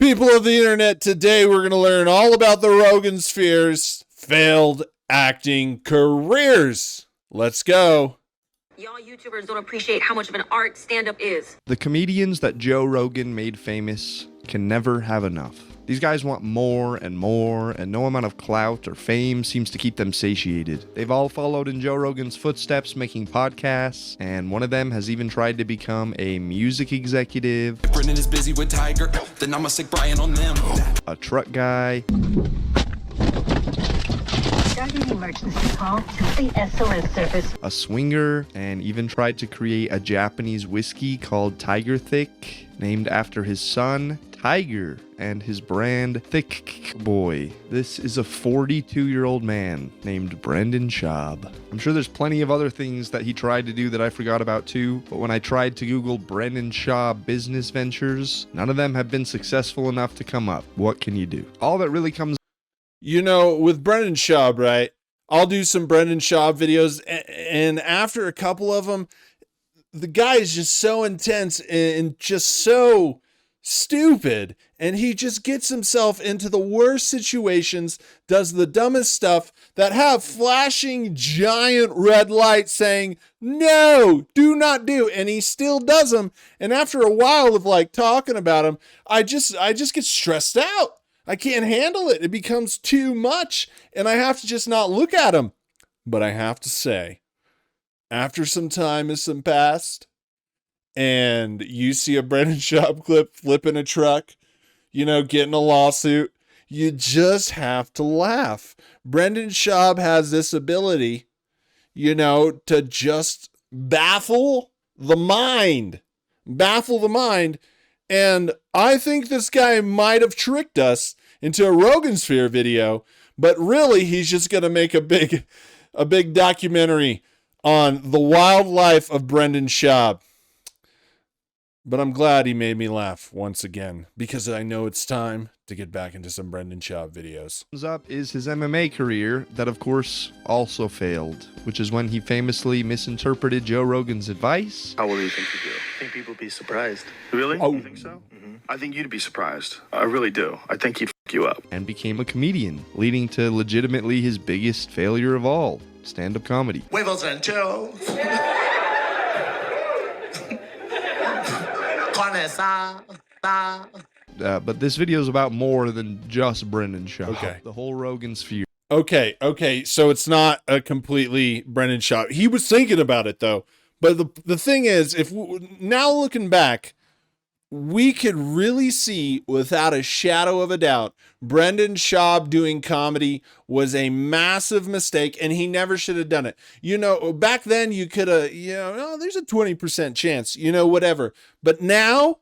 People of the internet, today we're going to learn all about the Rogansphere's failed acting careers. Let's go. Y'all YouTubers don't appreciate how much of an art stand-up is. The comedians that Joe Rogan made famous can never have enough. These guys want more, and no amount of clout or fame seems to keep them satiated. They've all followed in Joe Rogan's footsteps, making podcasts, and one of them has even tried to become a music executive. If Brendan is busy with Tiger, then I'ma stick Brian on them. A truck guy. Starting emergency call to the SOS service. A swinger, and even tried to create a Japanese whiskey called Tiger Thick, named after his son, Tiger, and his brand, Thick Boy. This is a 42-year-old man named Brendan Schaub. I'm sure there's plenty of other things that he tried to do that I forgot about too, but when I tried to Google Brendan Schaub business ventures, none of them have been successful enough to come up. What can you do? All that really comes... You know, with Brendan Schaub, right? I'll do some Brendan Schaub videos, and after a couple of them, the guy is just so intense and just so stupid, and he just gets himself into the worst situations, does the dumbest stuff that have flashing giant red lights saying, no, do not do, and he still does them. And after a while of like talking about him, I just get stressed out. I can't handle it. It becomes too much, and I have to just not look at him. But I have to say, after some time has passed, and you see a Brendan Schaub clip flipping a truck, you know, getting a lawsuit, you just have to laugh. Brendan Schaub has this ability, you know, to just baffle the mind. And I think this guy might have tricked us into a Rogansphere video, but really he's just going to make a big documentary on the wildlife of Brendan Schaub. But I'm glad he made me laugh once again, because I know it's time to get back into some Brendan Schaub videos. Up is his MMA career that, of course, also failed, which is when he famously misinterpreted Joe Rogan's advice. How will you think you do? I think people would be surprised. Really? Oh. You think so? Mm-hmm. I think you'd be surprised. I really do. I think he'd f*** you up. And became a comedian, leading to legitimately his biggest failure of all, stand-up comedy. Huevos rancheros. Carne asada. But this video is about more than just Brendan Schaub. Okay. The whole Rogansphere. Okay. So it's not a completely Brendan Schaub. He was thinking about it though. But the thing is, now looking back, we could really see without a shadow of a doubt, Brendan Schaub doing comedy was a massive mistake, and he never should have done it. You know, back then you could have, there's a 20% chance, whatever. But now,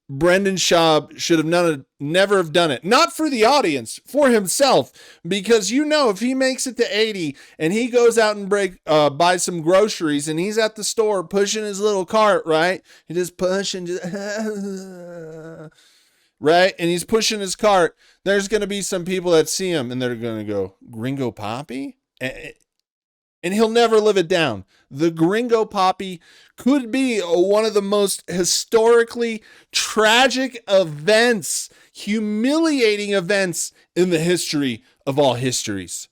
Brendan Schaub should have never have done it. Not for the audience, for himself. Because if he makes it to 80 and he goes out and buy some groceries and he's at the store pushing his little cart, right? He just pushing, right? And he's pushing his cart. There's going to be some people that see him and they're going to go, Gringo Papi? And he'll never live it down. The Gringo Papi could be one of the most historically tragic events, humiliating events in the history of all histories.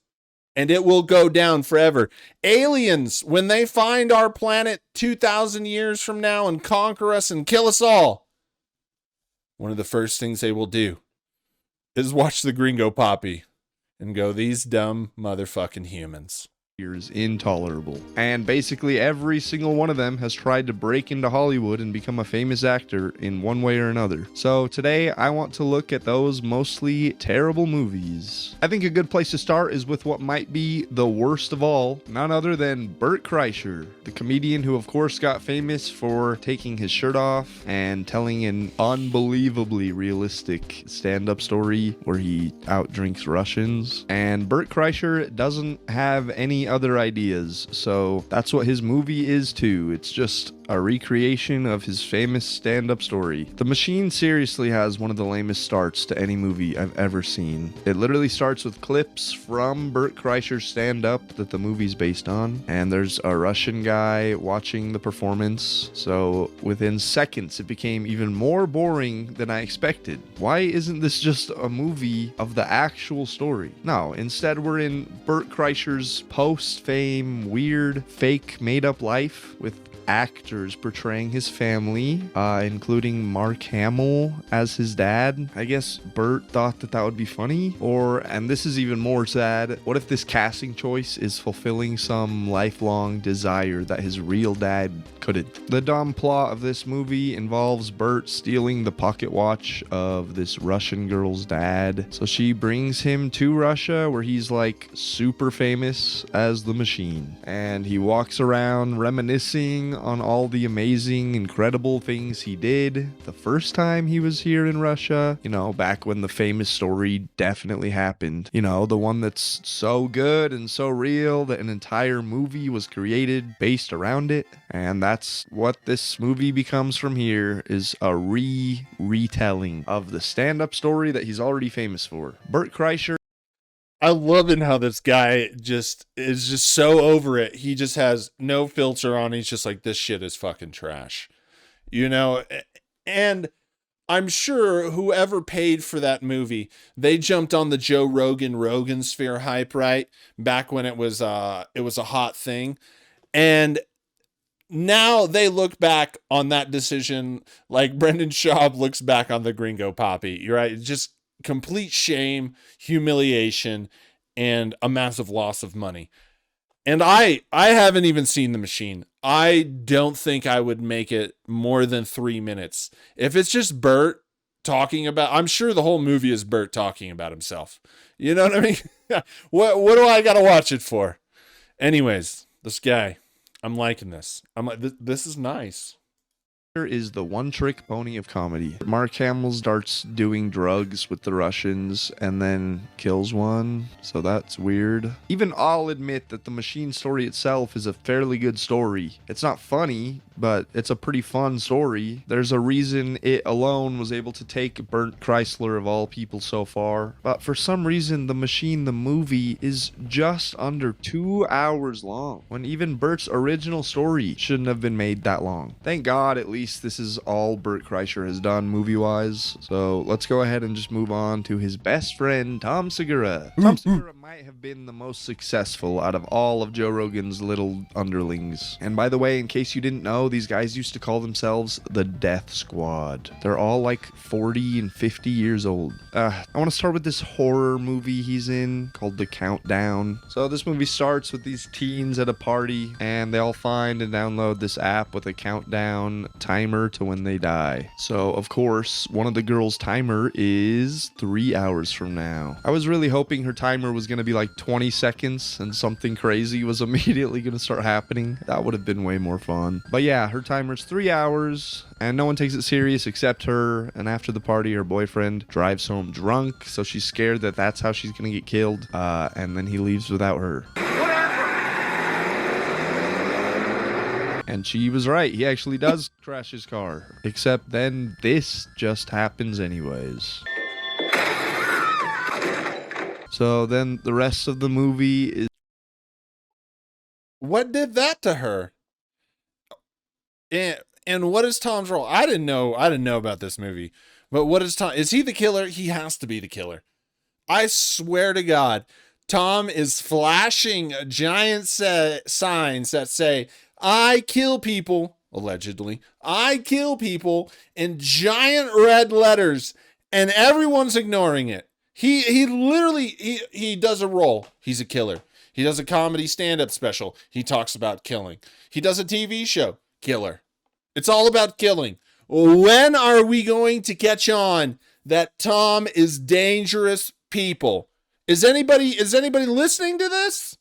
And it will go down forever. Aliens, when they find our planet 2,000 years from now and conquer us and kill us all, one of the first things they will do is watch the Gringo Papi and go, these dumb motherfucking humans. Is intolerable. And basically every single one of them has tried to break into Hollywood and become a famous actor in one way or another. So today I want to look at those mostly terrible movies. I think a good place to start is with what might be the worst of all, none other than Bert Kreischer, the comedian who of course got famous for taking his shirt off and telling an unbelievably realistic stand-up story where he outdrinks Russians. And Bert Kreischer doesn't have any other ideas, so that's what his movie is too. It's just a recreation of his famous stand-up story. The Machine seriously has one of the lamest starts to any movie I've ever seen. It literally starts with clips from Bert Kreischer's stand-up that the movie's based on, and there's a Russian guy watching the performance, so within seconds it became even more boring than I expected. Why isn't this just a movie of the actual story? No, instead we're in Bert Kreischer's post-fame, weird, fake, made-up life with actors portraying his family, including Mark Hamill as his dad. I guess Bert thought that would be funny. And this is even more sad, what if this casting choice is fulfilling some lifelong desire that his real dad couldn't? The dumb plot of this movie involves Bert stealing the pocket watch of this Russian girl's dad. So she brings him to Russia, where he's like super famous as the Machine. And he walks around reminiscing on all the amazing, incredible things he did the first time he was here in Russia. You know, back when the famous story definitely happened. You know, the one that's so good and so real that an entire movie was created based around it. And that's what this movie becomes from here, is a retelling of the stand-up story that he's already famous for. Bert Kreischer. I love it how this guy is just so over it. He just has no filter on. He's just like, this shit is fucking trash, you know? And I'm sure whoever paid for that movie, they jumped on the Joe Rogan Rogansphere hype, right? Back when it was a hot thing. And now they look back on that decision like Brendan Schaub looks back on the Gringo Papi, right? Just complete shame, humiliation, and a massive loss of money. And I haven't even seen The Machine. I don't think I would make it more than 3 minutes. If it's just Bert talking about, I'm sure the whole movie is Bert talking about himself. You know what I mean? What do I got to watch it for? Anyways, this guy, I'm liking this. I'm like, this is nice. Is the one-trick pony of comedy. Mark Hamill starts doing drugs with the Russians and then kills one, so that's weird. Even I'll admit that the Machine story itself is a fairly good story. It's not funny, but it's a pretty fun story. There's a reason it alone was able to take Bert Kreischer of all people so far. But for some reason, The Machine, the movie, is just under 2 hours long, when even Bert's original story shouldn't have been made that long. Thank God, at least this is all Bert Kreischer has done movie-wise. So let's go ahead and just move on to his best friend, Tom Segura. Tom Segura might have been the most successful out of all of Joe Rogan's little underlings. And by the way, in case you didn't know, these guys used to call themselves the Death Squad. They're all like 40 and 50 years old. I want to start with this horror movie he's in called The Countdown. So this movie starts with these teens at a party, and they all find and download this app with a countdown timer to when they die. So of course, one of the girls' timer is 3 hours from now. I was really hoping her timer was going to be like 20 seconds and something crazy was immediately going to start happening. That would have been way more fun. But yeah, her timer's 3 hours and no one takes it serious except her. And after the party, her boyfriend drives home drunk, so she's scared that that's how she's going to get killed. And then he leaves without her. And she was right. He actually does crash his car. Except then this just happens anyways. So then the rest of the movie is... What did that to her? And what is Tom's role? I didn't know about this movie. But what is Tom? Is he the killer? He has to be the killer. I swear to God, Tom is flashing giant signs that say, I kill people, allegedly. I kill people in giant red letters, and everyone's ignoring it. He literally does a role. He's a killer. He does a comedy stand-up special. He talks about killing. He does a TV show. Killer. It's all about killing. When are we going to catch on that Tom is dangerous people? Is anybody listening to this?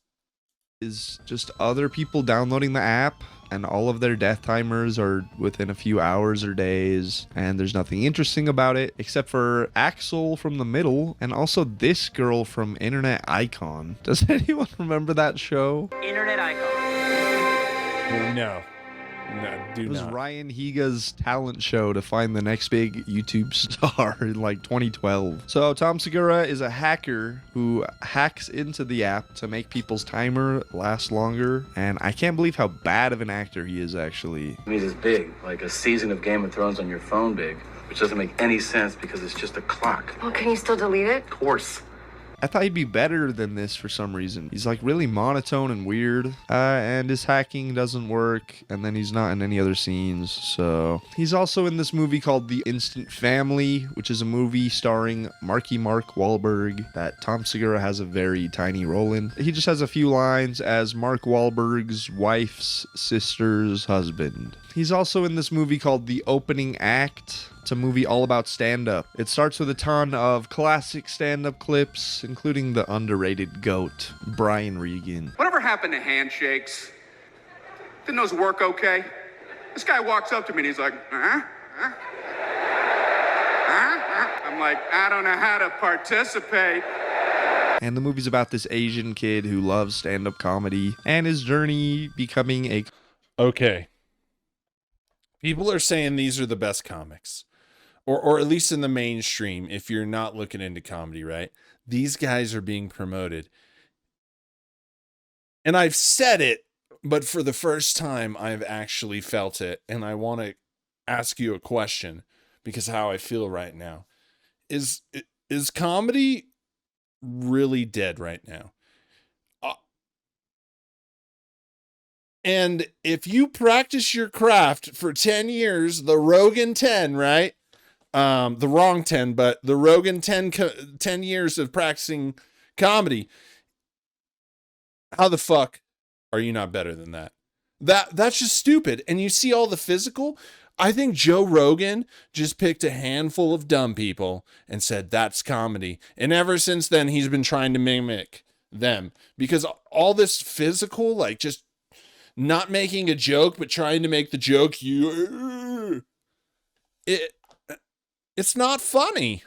Is just other people downloading the app, and all of their death timers are within a few hours or days, and there's nothing interesting about it except for Axel from the middle and also this girl from Internet Icon. Does anyone remember that show? Internet Icon. No. No, do It was not. Ryan Higa's talent show to find the next big YouTube star in like 2012. So Tom Segura is a hacker who hacks into the app to make people's timer last longer. And I can't believe how bad of an actor he is, actually. I mean, it's big, like a season of Game of Thrones on your phone big, which doesn't make any sense because it's just a clock. Well, can you still delete it? Of course. I thought he'd be better than this for some reason. He's like really monotone and weird, and his hacking doesn't work, and then he's not in any other scenes. So he's also in this movie called The Instant Family, which is a movie starring Marky Mark Wahlberg that Tom Segura has a very tiny role in. He just has a few lines as Mark Wahlberg's wife's sister's husband. He's also in this movie called The Opening Act. It's a movie all about stand-up. It starts with a ton of classic stand-up clips, including the underrated GOAT, Brian Regan. Whatever happened to handshakes? Didn't those work okay? This guy walks up to me and he's like, huh? Huh? Huh? Huh? I'm like, I don't know how to participate. And the movie's about this Asian kid who loves stand-up comedy and his journey becoming a... Okay. People are saying these are the best comics. Or at least in the mainstream, if you're not looking into comedy, right? These guys are being promoted. And I've said it, but for the first time, I've actually felt it. And I want to ask you a question because how I feel right now. Is comedy really dead right now? And if you practice your craft for 10 years, the Rogan 10, right? The wrong 10, but the Rogan 10 years of practicing comedy. How the fuck are you not better than that? That's just stupid. And you see all the physical. I think Joe Rogan just picked a handful of dumb people and said, that's comedy. And ever since then, he's been trying to mimic them because all this physical, like just not making a joke, but trying to make the joke, it's not funny.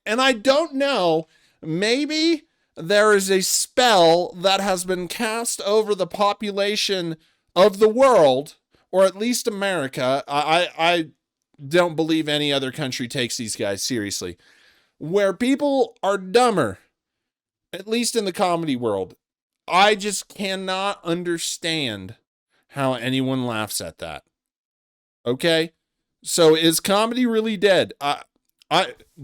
And I don't know, maybe there is a spell that has been cast over the population of the world, or at least America. I don't believe any other country takes these guys seriously, where people are dumber, at least in the comedy world. I just cannot understand how anyone laughs at that. Okay? So is comedy really dead? I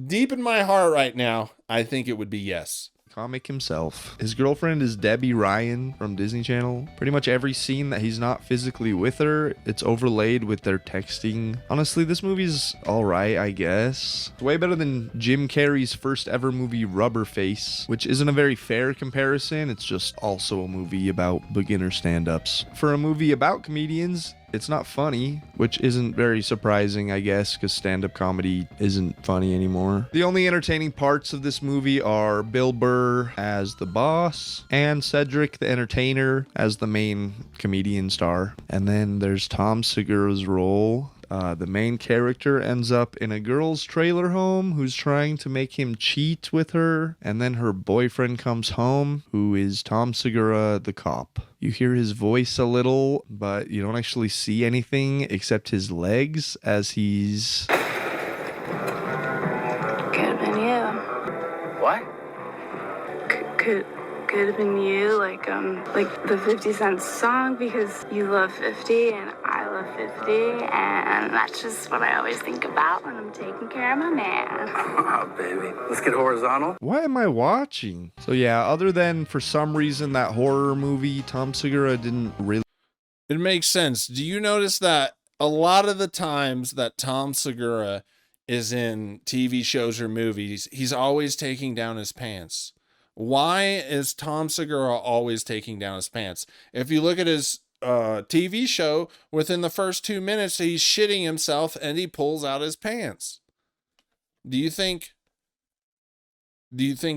deep in my heart right now, I think it would be yes. Comic himself. His girlfriend is Debbie Ryan from Disney Channel. Pretty much every scene that he's not physically with her, it's overlaid with their texting. Honestly, this movie's alright, I guess. It's way better than Jim Carrey's first ever movie, Rubberface, which isn't a very fair comparison. It's just also a movie about beginner stand-ups. For a movie about comedians, it's not funny, which isn't very surprising, I guess, because stand-up comedy isn't funny anymore. The only entertaining parts of this movie are Bill Burr as the boss and Cedric the Entertainer as the main comedian star. And then there's Tom Segura's role. The main character ends up in a girl's trailer home who's trying to make him cheat with her, and then her boyfriend comes home, who is Tom Segura, the cop. You hear his voice a little, but you don't actually see anything except his legs as he's... Could have been you. What? Could have been you, like the 50 Cent song, because you love 50 and I love 50, and that's just what I always think about when I'm taking care of my man. Oh, baby. Let's get horizontal. What am I watching? So yeah, other than for some reason that horror movie, Tom Segura didn't really... It makes sense. Do you notice that a lot of the times that Tom Segura is in TV shows or movies, he's always taking down his pants? Why is Tom Segura always taking down his pants? If you look at his TV show, within the first 2 minutes, he's shitting himself and he pulls out his pants. Do you think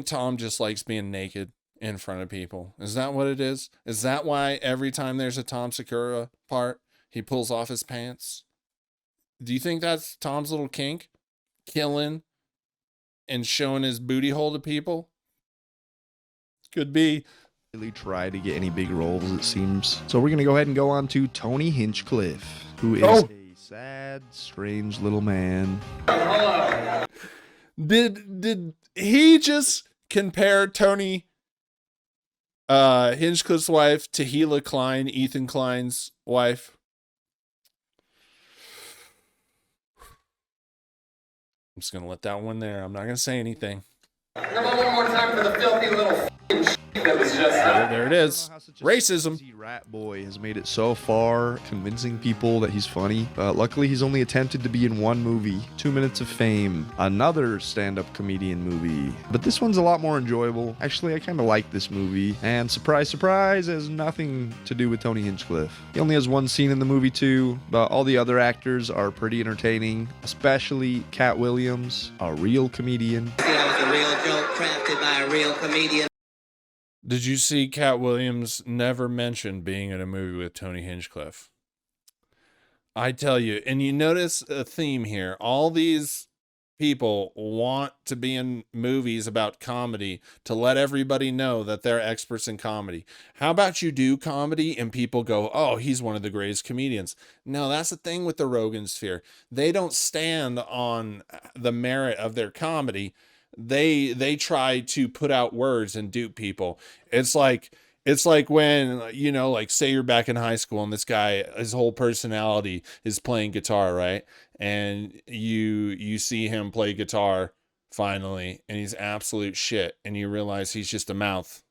Tom just likes being naked in front of people? Is that what it is? Is that why every time there's a Tom Segura part, he pulls off his pants? Do you think that's Tom's little kink? Killing and showing his booty hole to people? Could be. really try to get any big roles, it seems. So we're gonna go ahead and go on to Tony Hinchcliffe, who is a sad, strange little man. Did he just compare Tony Hinchcliffe's wife to Gila Klein, Ethan Klein's wife? I'm just gonna let that one there. I'm not gonna say anything. Come on one more time for the filthy little shit that was just there it is. Racism. Rat boy has made it so far, convincing people that he's funny. Luckily, he's only attempted to be in one movie, 2 Minutes of Fame, another stand-up comedian movie. But this one's a lot more enjoyable. Actually, I kind of like this movie. And surprise, surprise, it has nothing to do with Tony Hinchcliffe. He only has one scene in the movie too, but all the other actors are pretty entertaining, especially Cat Williams, a real comedian. That was a real joke crafted by a real comedian. Did you see Cat Williams never mentioned being in a movie with Tony Hinchcliffe? I tell you, and you notice a theme here. All these people want to be in movies about comedy to let everybody know that they're experts in comedy. How about you do comedy and people go, oh, he's one of the greatest comedians. No, that's the thing with the Rogansphere. They don't stand on the merit of their comedy. They try to put out words and dupe people. It's like when, you know, like say you're back in high school and this guy, his whole personality is playing guitar, right? And you see him play guitar finally, and he's absolute shit, and you realize he's just a mouth,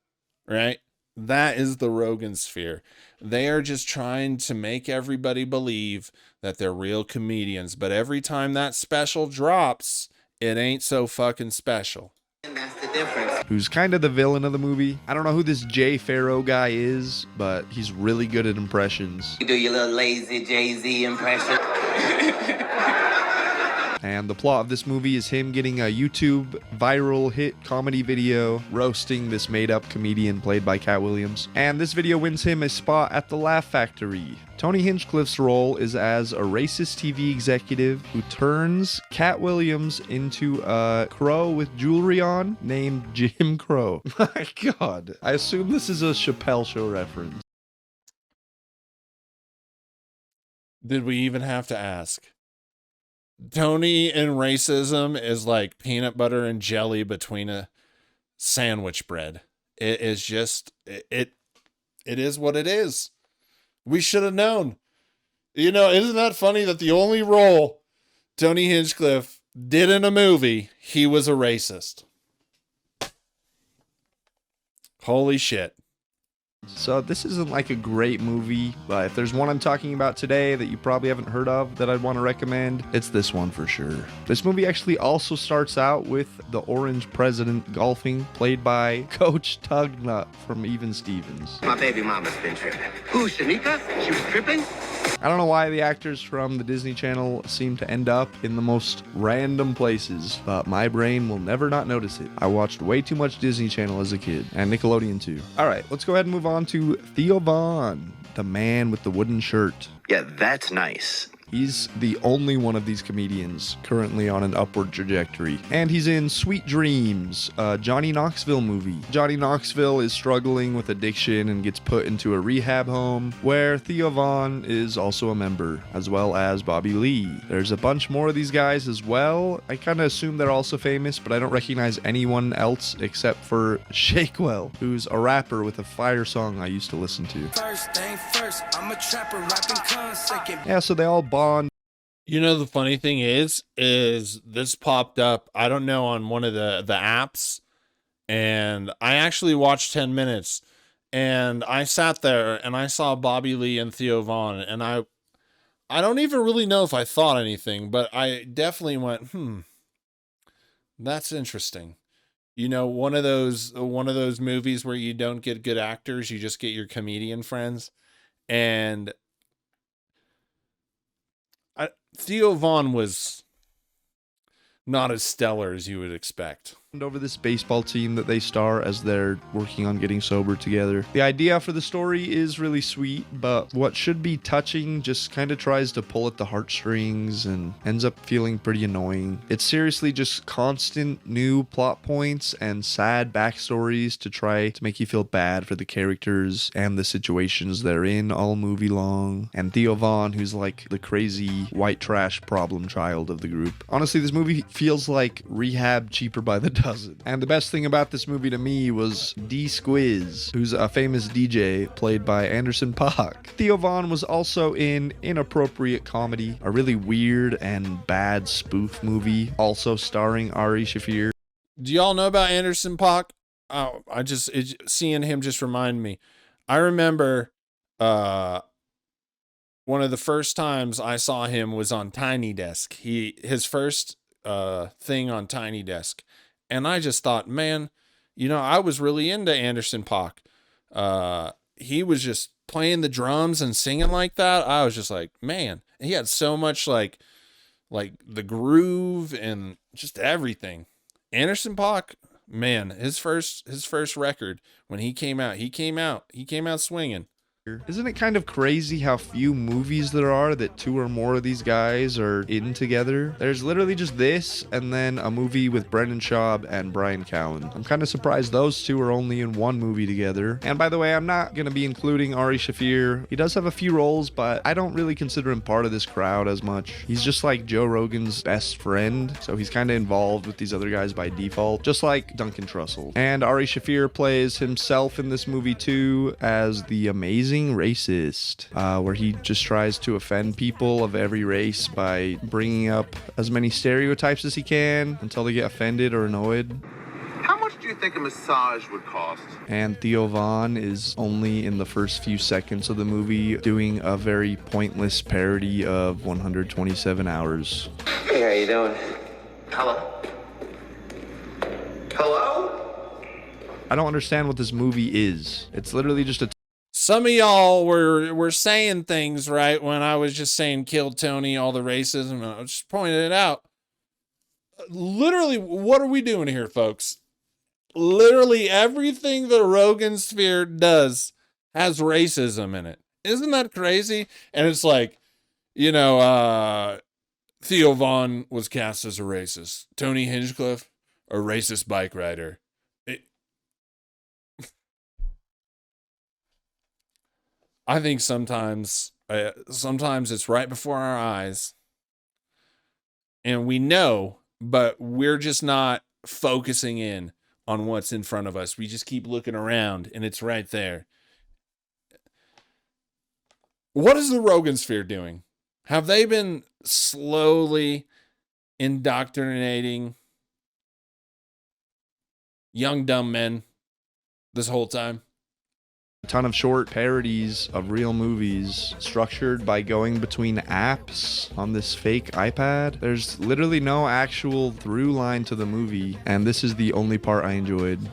right? That is the Rogansphere. They are just trying to make everybody believe that they're real comedians, but every time that special drops, it ain't so fucking special. And that's the difference. Who's kind of the villain of the movie. I don't know who this Jay Farrow guy is, but he's really good at impressions. You do your little lazy Jay-Z impression. And the plot of this movie is him getting a YouTube viral hit comedy video roasting this made-up comedian played by Cat Williams. And this video wins him a spot at the Laugh Factory. Tony Hinchcliffe's role is as a racist TV executive who turns Cat Williams into a crow with jewelry on named Jim Crow. My God. I assume this is a Chappelle Show reference. Did we even have to ask? Tony and racism is like peanut butter and jelly between a sandwich bread. It is just, it is what it is. We should have known. You know, isn't that funny that the only role Tony Hinchcliffe did in a movie, he was a racist? Holy shit. So this isn't like a great movie, but if there's one I'm talking about today that you probably haven't heard of that I'd want to recommend, it's this one for sure. This movie actually also starts out with the Orange President golfing, played by Coach Tugnut from Even Stevens. My baby mama's been tripping. Who, Shanika? She was tripping? I don't know why the actors from the Disney Channel seem to end up in the most random places, but my brain will never not notice it. I watched way too much Disney Channel as a kid, and Nickelodeon too. Alright, let's go ahead and move on to Theo Von, the man with the wooden shirt. Yeah, that's nice. He's the only one of these comedians currently on an upward trajectory. And he's in Sweet Dreams, a Johnny Knoxville movie. Johnny Knoxville is struggling with addiction and gets put into a rehab home where Theo Von is also a member, as well as Bobby Lee. There's a bunch more of these guys as well. I kind of assume they're also famous, but I don't recognize anyone else except for Shakewell, who's a rapper with a fire song I used to listen to. First thing first, I'm a trapper rapping second. Yeah, so they all bond. You know, the funny thing is this popped up, I don't know, on one of the apps, and I actually watched 10 minutes, and I sat there and I saw Bobby Lee and Theo Von, and I don't even really know if I thought anything, but I definitely went, that's interesting. You know, one of those movies where you don't get good actors, you just get your comedian friends. And Theo Von was not as stellar as you would expect. over this baseball team that they star as they're working on getting sober together. The idea for the story is really sweet, but what should be touching just kind of tries to pull at the heartstrings and ends up feeling pretty annoying. It's seriously just constant new plot points and sad backstories to try to make you feel bad for the characters and the situations they're in all movie long. And Theo Von, who's like the crazy white trash problem child of the group. Honestly, this movie feels like rehab cheaper by the dozen. And the best thing about this movie to me was D Squiz, who's a famous DJ played by Anderson .Paak. Theo Von was also in Inappropriate Comedy, a really weird and bad spoof movie, also starring Ari Shaffir. Do y'all know about Anderson .Paak? Oh, seeing him just remind me. I remember one of the first times I saw him was on Tiny Desk. His first thing on Tiny Desk. And I just thought, man, I was really into Anderson .Paak. He was just playing the drums and singing like that. I was just like, man, he had so much like the groove and just everything. Anderson .Paak, man, his first record when he came out swinging. Isn't it kind of crazy how few movies there are that two or more of these guys are in together? There's literally just this and then a movie with Brendan Schaub and Brian Callen. I'm kind of surprised those two are only in one movie together. And by the way, I'm not going to be including Ari Shaffir. He does have a few roles, but I don't really consider him part of this crowd as much. He's just like Joe Rogan's best friend, so he's kind of involved with these other guys by default, just like Duncan Trussell. And Ari Shaffir plays himself in this movie too as the amazing racist, where he just tries to offend people of every race by bringing up as many stereotypes as he can until they get offended or annoyed. How much do you think a massage would cost? And Theo Von is only in the first few seconds of the movie doing a very pointless parody of 127 Hours. Hey, how you doing? Hello? Hello? I don't understand what this movie is. It's literally just a Some of y'all were saying things, right, when I was just saying kill Tony, all the racism, and I was just pointing it out. Literally, what are we doing here, folks? Literally everything the Rogansphere does has racism in it. Isn't that crazy? And it's like, Theo Von was cast as a racist. Tony Hinchcliffe, a racist bike rider. I think sometimes it's right before our eyes and we know, but we're just not focusing in on what's in front of us. We just keep looking around and it's right there. What is the Rogansphere doing? Have they been slowly indoctrinating young dumb men this whole time? A ton of short parodies of real movies structured by going between apps on this fake iPad. There's literally no actual through line to the movie, and this is the only part I enjoyed.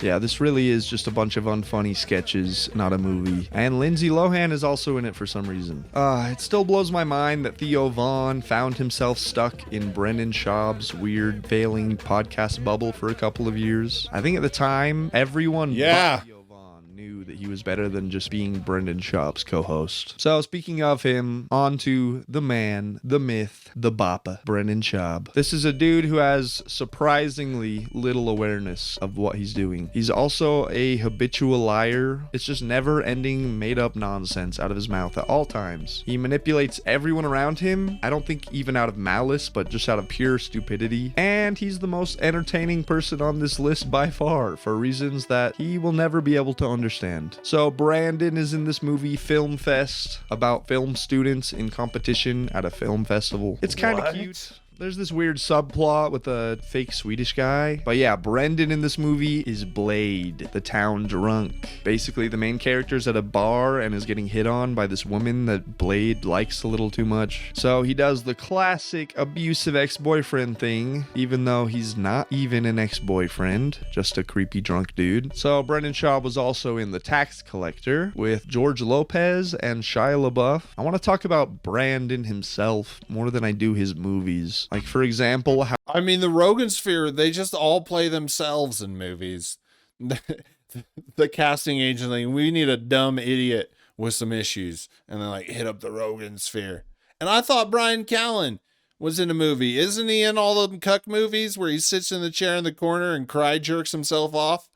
Yeah, this really is just a bunch of unfunny sketches, not a movie. And Lindsay Lohan is also in it for some reason. It still blows my mind that Theo Von found himself stuck in Brendan Schaub's weird failing podcast bubble for a couple of years. I think at the time, everyone but Theo Von knew that he was better than just being Brendan Schaub's co-host. So speaking of him, on to the man, the myth, the boppa, Brendan Schaub. This is a dude who has surprisingly little awareness of what he's doing. He's also a habitual liar. It's just never-ending made-up nonsense out of his mouth at all times. He manipulates everyone around him, I don't think even out of malice, but just out of pure stupidity. And he's the most entertaining person on this list by far, for reasons that he will never be able to understand. So Brandon is in this movie Film Fest, about film students in competition at a film festival. It's kind of cute. There's this weird subplot with a fake Swedish guy. But yeah, Brendan in this movie is Blade, the town drunk. Basically, the main character's at a bar and is getting hit on by this woman that Blade likes a little too much. So he does the classic abusive ex-boyfriend thing, even though he's not even an ex-boyfriend, just a creepy drunk dude. So Brendan Schaub was also in The Tax Collector with George Lopez and Shia LaBeouf. I want to talk about Brandon himself more than I do his movies. Like, for example, how I mean, the Rogansphere, they just all play themselves in movies. The casting agent, like, we need a dumb idiot with some issues. And then, like, hit up the Rogansphere. And I thought Brian Callen was in a movie. Isn't he in all of them cuck movies where he sits in the chair in the corner and cry jerks himself off?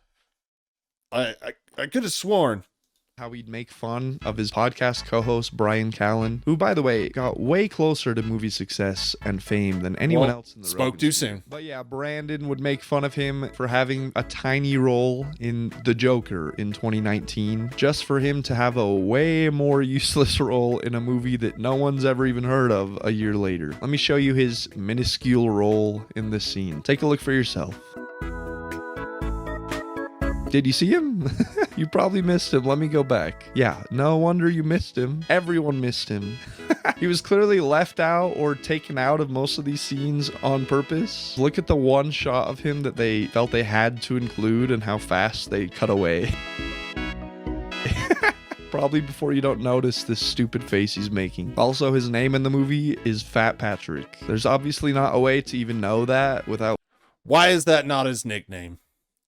I could have sworn. how he'd make fun of his podcast co-host Brian Callen, who, by the way, got way closer to movie success and fame than anyone else in the spoke too soon. But yeah, Brandon would make fun of him for having a tiny role in The Joker in 2019, just for him to have a way more useless role in a movie that no one's ever even heard of a year later. Let me show you his minuscule role in this scene. Take a look for yourself. Did you see him? You probably missed him. Let me go back. Yeah, no wonder you missed him. Everyone missed him. He was clearly left out or taken out of most of these scenes on purpose. Look at the one shot of him that they felt they had to include and how fast they cut away. Probably before you don't notice this stupid face he's making. Also, his name in the movie is Fat Patrick. There's obviously not a way to even know that without... Why is that not his nickname?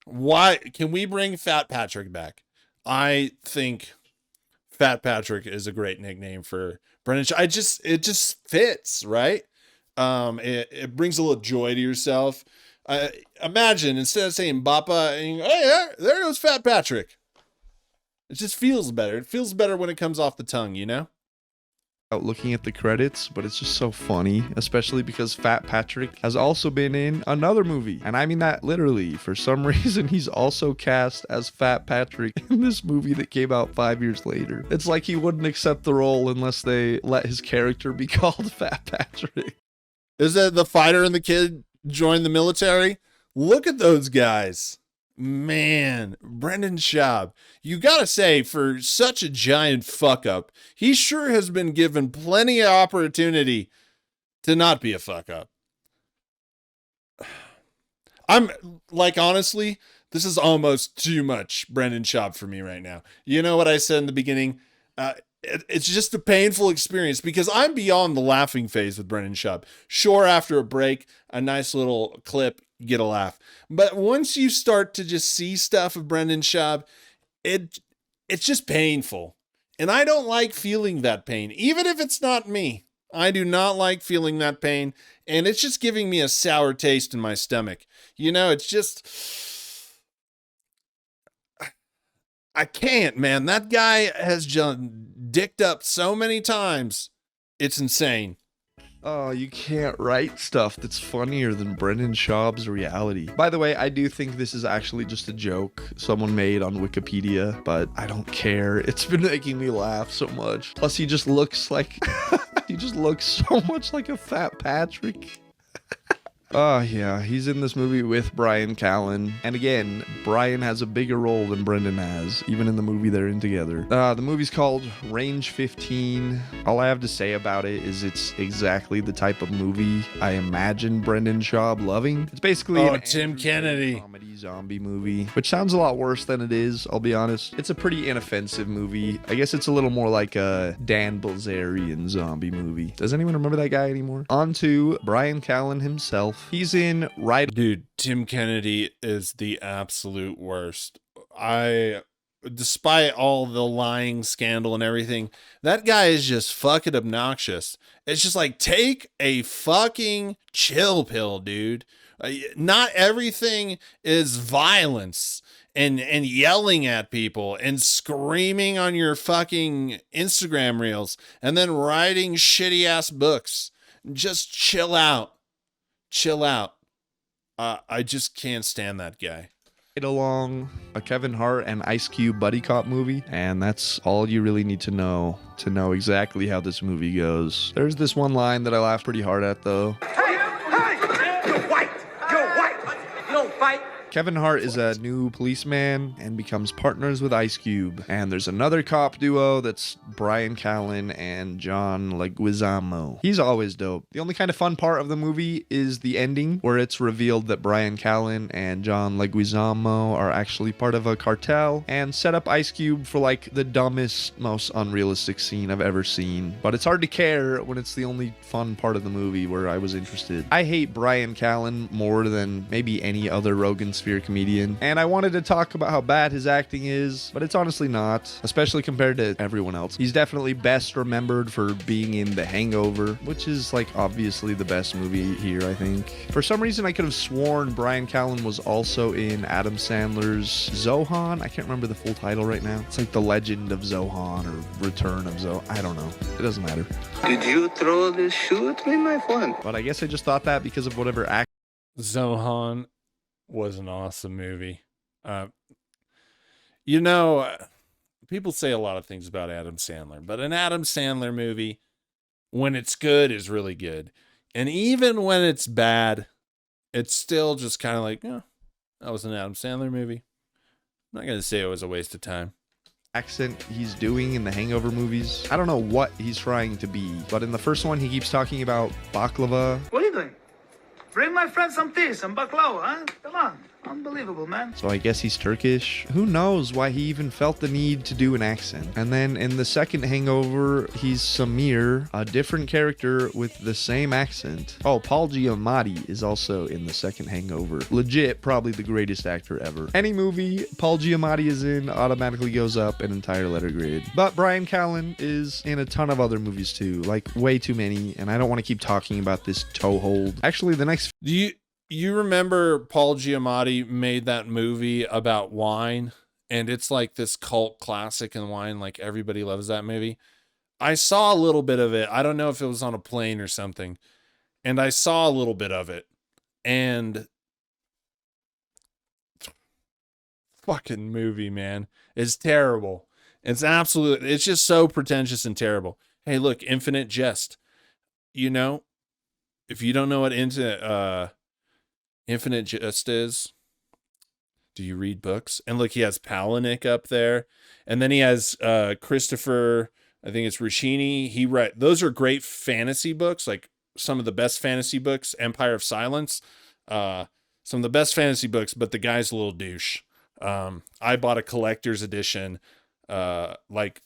Why can we bring Fat Patrick back? I think Fat Patrick is a great nickname for Brendan. It just fits, right? It brings a little joy to yourself. Imagine instead of saying Bappa, and hey, there goes Fat Patrick. It just feels better. It feels better when it comes off the tongue, you know? Looking at the credits, but it's just so funny, especially because Fat Patrick has also been in another movie, and I mean that literally. For some reason, he's also cast as Fat Patrick in this movie that came out 5 years later. It's like he wouldn't accept the role unless they let his character be called Fat Patrick. Is that the fighter and the kid joined the military? Look at those guys. Man, Brendan Schaub, you gotta say, for such a giant fuck up, he sure has been given plenty of opportunity to not be a fuck up. I'm like, honestly, this is almost too much Brendan Schaub for me right now. You know what I said in the beginning? It's just a painful experience because I'm beyond the laughing phase with Brendan Schaub. Sure, after a break, a nice little clip, you get a laugh. But once you start to just see stuff of Brendan Schaub, it's just painful. And I don't like feeling that pain, even if it's not me. I do not like feeling that pain. And it's just giving me a sour taste in my stomach. You know, it's just... I can't, man. That guy has just dicked up so many times. It's insane. Oh, you can't write stuff that's funnier than Brendan Schaub's reality. By the way, I do think this is actually just a joke someone made on Wikipedia, but I don't care. It's been making me laugh so much. Plus, he just looks like... he just looks so much like a Fat Patrick. Oh, yeah, he's in this movie with Brian Callen. And again, Brian has a bigger role than Brendan has, even in the movie they're in together. The movie's called Range 15. All I have to say about it is it's exactly the type of movie I imagine Brendan Schaub loving. It's basically an Tim Kennedy comedy zombie movie, which sounds a lot worse than it is, I'll be honest. It's a pretty inoffensive movie. I guess it's a little more like a Dan Bilzerian zombie movie. Does anyone remember that guy anymore? On to Brian Callen himself. He's in Dude, Tim Kennedy is the absolute worst. Despite all the lying scandal and everything, that guy is just fucking obnoxious. It's just like, take a fucking chill pill, dude. Not everything is violence and yelling at people and screaming on your fucking Instagram reels and then writing shitty ass books. Just chill out. Chill out. I just can't stand that guy. Along a Kevin Hart and Ice Cube buddy cop movie, and that's all you really need to know exactly how this movie goes. There's this one line that I laughed pretty hard at though. Hey, Kevin Hart is a new policeman and becomes partners with Ice Cube. And there's another cop duo that's Brian Callen and John Leguizamo. He's always dope. The only kind of fun part of the movie is the ending, where it's revealed that Brian Callen and John Leguizamo are actually part of a cartel and set up Ice Cube for like the dumbest, most unrealistic scene I've ever seen. But it's hard to care when it's the only fun part of the movie where I was interested. I hate Brian Callen more than maybe any other Rogansphere comedian, and I wanted to talk about how bad his acting is, but it's honestly not, especially compared to everyone else. He's definitely best remembered for being in The Hangover, which is like obviously the best movie here, I think. For some reason, I could have sworn Brian Callen was also in Adam Sandler's Zohan. I can't remember the full title right now. It's like The Legend of Zohan or Return of Zohan. I don't know. It doesn't matter. Did you throw this shoe at me, my friend? But I guess I just thought that because of whatever act. Zohan was an awesome movie. You know, people say a lot of things about Adam Sandler, but an Adam Sandler movie, when it's good, is really good. And even when it's bad, it's still just kind of like, yeah, that was an Adam Sandler movie. I'm not going to say it was a waste of time. Accent he's doing in the Hangover movies. I don't know what he's trying to be, but in the first one, he keeps talking about baklava. What are you doing? Bring my friend some tea, some baklava, huh? Come on. Unbelievable, man. So I guess he's Turkish. Who knows why he even felt the need to do an accent. And then in the second Hangover, he's Samir, a different character with the same accent. Oh, Paul Giamatti is also in the second Hangover. Legit, probably the greatest actor ever. Any movie Paul Giamatti is in automatically goes up an entire letter grade. But Brian Callen is in a ton of other movies too, like way too many, and I don't want to keep talking about this toehold. Actually, the next... Do you remember Paul Giamatti made that movie about wine, and it's like this cult classic in wine, like everybody loves that movie. I saw a little bit of it. I don't know if it was on a plane or something, and I saw a little bit of it, and fucking movie, man, it's terrible. It's just so pretentious and terrible. Hey, look, Infinite Jest. You know, if you don't know what Infinite Jest is, do you read books? And look, he has Palahniuk up there, and then he has Christopher, I think it's Rushini. Those are great fantasy books, like some of the best fantasy books. Empire of Silence, some of the best fantasy books, but the guy's a little douche. I bought a collector's edition, like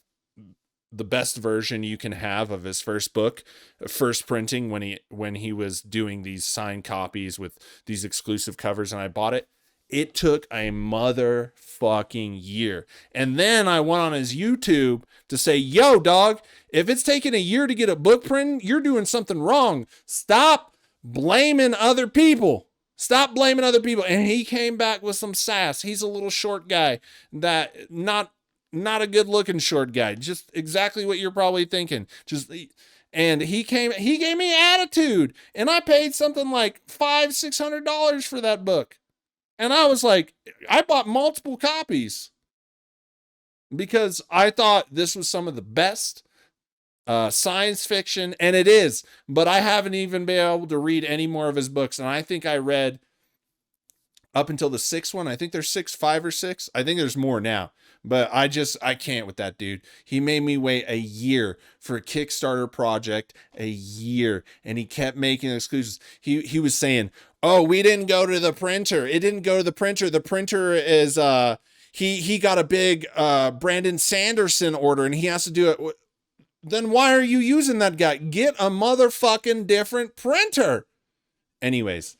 the best version you can have of his first book, first printing, when he was doing these signed copies with these exclusive covers, and I bought it. It took a motherfucking year. And then I went on his YouTube to say, yo, dog, if it's taking a year to get a book printed, you're doing something wrong. Stop blaming other people. Stop blaming other people. And he came back with some sass. He's a little short guy, that not a good looking short guy. Just exactly what you're probably thinking. And he gave me attitude, and I paid something like $500-600 for that book. And I was like, I bought multiple copies because I thought this was some of the best science fiction, and it is, but I haven't even been able to read any more of his books. And I think I read up until the sixth one. I think there's 5 or 6. I think there's more now, but I can't with that dude. He made me wait a year for a Kickstarter project, a year, and he kept making excuses. He was saying, oh, we didn't go to the printer. It didn't go to the printer. The printer is, he got a big Brandon Sanderson order, and he has to do it. Then why are you using that guy? Get a motherfucking different printer. Anyways,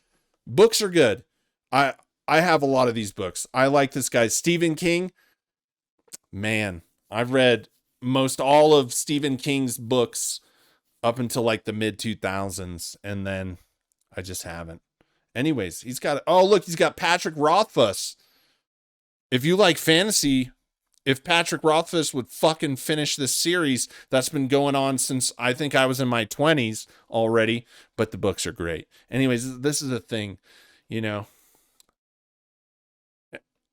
books are good. I have a lot of these books. I like this guy, Stephen King. Man, I've read most all of Stephen King's books up until like the mid 2000s, and then I just haven't. Anyways, he's got Patrick Rothfuss. If you like fantasy, if Patrick Rothfuss would fucking finish this series that's been going on since I think I was in my 20s already, but the books are great. Anyways, this is a thing, you know.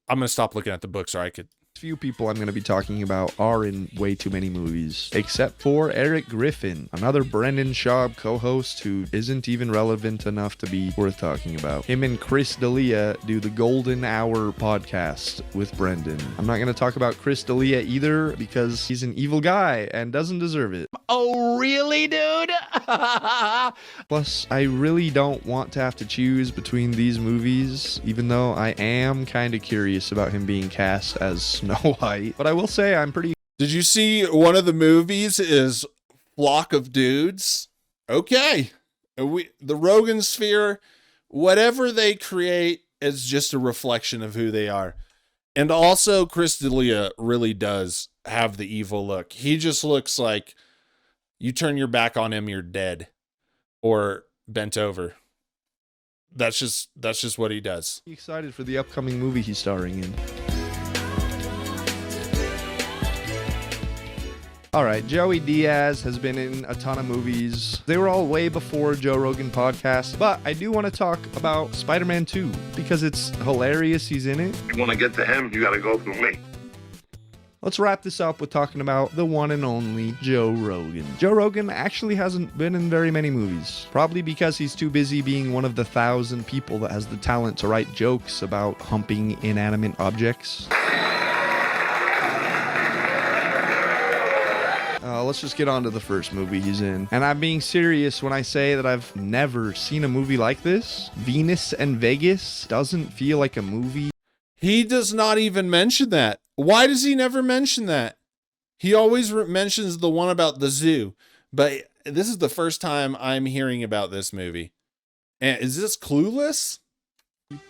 I'm going to stop looking at the books, or I could Few people I'm going to be talking about are in way too many movies, except for Eric Griffin, another Brendan Schaub co-host who isn't even relevant enough to be worth talking about. Him and Chris D'Elia do the Golden Hour podcast with Brendan. I'm not going to talk about Chris D'Elia either because he's an evil guy and doesn't deserve it. Oh, really, dude? Plus, I really don't want to have to choose between these movies, even though I am kind of curious about him being cast as Snow White. But I will say I'm pretty... Did you see one of the movies is Flock of Dudes? Okay. The Rogansphere, whatever they create is just a reflection of who they are. And also, Chris D'Elia really does have the evil look. He just looks like you turn your back on him, you're dead. Or bent over. That's just what he does. Excited for the upcoming movie he's starring in. Alright, Joey Diaz has been in a ton of movies. They were all way before Joe Rogan podcast, but I do want to talk about Spider-Man 2 because it's hilarious he's in it. If you want to get to him, you got to go through me. Let's wrap this up with talking about the one and only Joe Rogan. Joe Rogan actually hasn't been in very many movies, probably because he's too busy being one of the 1,000 people that has the talent to write jokes about humping inanimate objects. Let's just get on to the first movie he's in. And I'm being serious when I say that I've never seen a movie like this. Venus and Vegas doesn't feel like a movie. He does not even mention that. Why does he never mention that? He always mentions the one about the zoo. But this is the first time I'm hearing about this movie. And is this Clueless?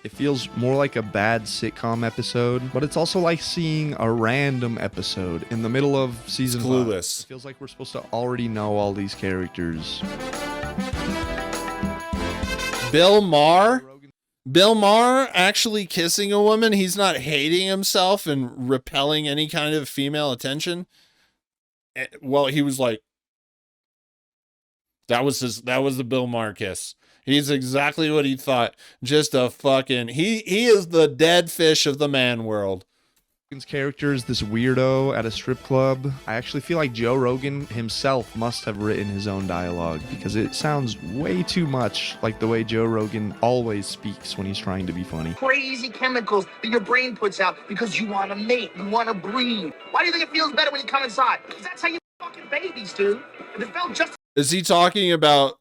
It feels more like a bad sitcom episode, but it's also like seeing a random episode in the middle of season 5. Clueless. It feels like we're supposed to already know all these characters. Bill Maher? Bill Maher actually kissing a woman? He's not hating himself and repelling any kind of female attention? Well, he was like, that was the Bill Maher kiss. He's exactly what he thought. Just a fucking... He is the dead fish of the man world. Rogan's character is this weirdo at a strip club. I actually feel like Joe Rogan himself must have written his own dialogue because it sounds way too much like the way Joe Rogan always speaks when he's trying to be funny. Crazy chemicals that your brain puts out because you want to mate, you want to breathe. Why do you think it feels better when you come inside? Because that's how you fucking babies do. If it felt just... Is he talking about...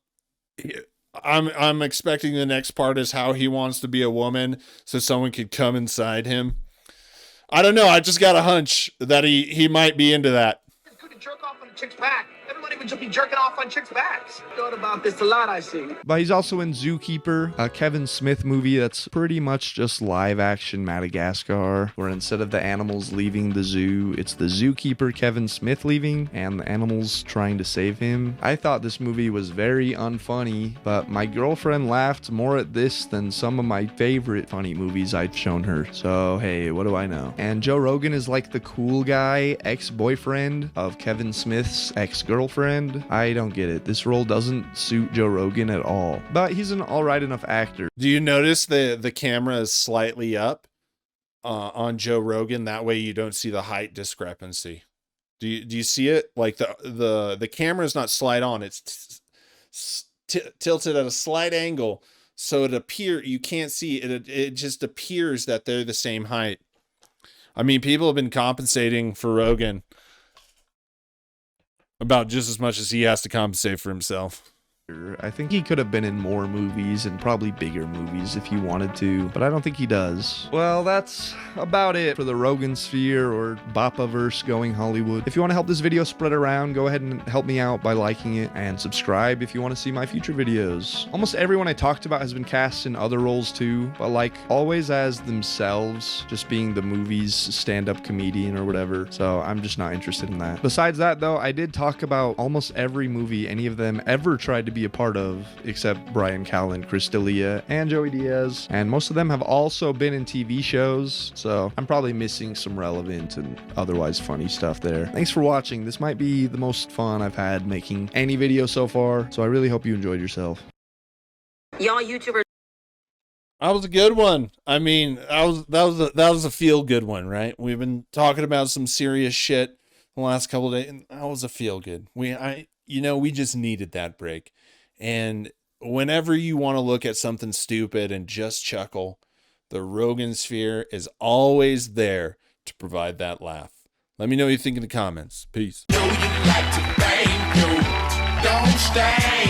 I'm expecting the next part is how he wants to be a woman so someone could come inside him. I don't know. I just got a hunch that he might be into that. It's good to jerk off on a chick's back. Everybody would just be jerking off on chicks' backs. Thought about this a lot, I see. But he's also in Zookeeper, a Kevin Smith movie that's pretty much just live action Madagascar, where instead of the animals leaving the zoo, it's the zookeeper Kevin Smith leaving and the animals trying to save him. I thought this movie was very unfunny, but my girlfriend laughed more at this than some of my favorite funny movies I'd shown her. So hey, what do I know? And Joe Rogan is like the cool guy ex-boyfriend of Kevin Smith's ex-girlfriend. I don't get it. This role doesn't suit Joe Rogan at all, but he's an alright enough actor. Do you notice the camera is slightly up on Joe Rogan? That way you don't see the height discrepancy. Do you see it? Like the camera is not slide on. It's tilted at a slight angle. So you can't see it. It just appears that they're the same height. I mean, people have been compensating for Rogan about just as much as he has to compensate for himself. I think he could have been in more movies and probably bigger movies if he wanted to, but I don't think he does. Well, that's about it for the Rogansphere or Boppaverse going Hollywood. If you want to help this video spread around, go ahead and help me out by liking it and subscribe if you want to see my future videos. Almost everyone I talked about has been cast in other roles too, but like always as themselves, just being the movie's stand-up comedian or whatever, so I'm just not interested in that. Besides that though, I did talk about almost every movie any of them ever tried to be a part of, except Brian Callen, Chris D'Elia, and Joey Diaz, and most of them have also been in TV shows, so I'm probably missing some relevant and otherwise funny stuff there. Thanks for watching. This might be the most fun I've had making any video so far, so I really hope you enjoyed yourself. Y'all YouTubers That was a good one. I mean, that was a feel good one, right? We've been talking about some serious shit the last couple of days, and that was a feel good. We just needed that break. And whenever you want to look at something stupid and just chuckle, the Rogansphere is always there to provide that laugh. Let me know what you think in the comments. Peace. Don't stay.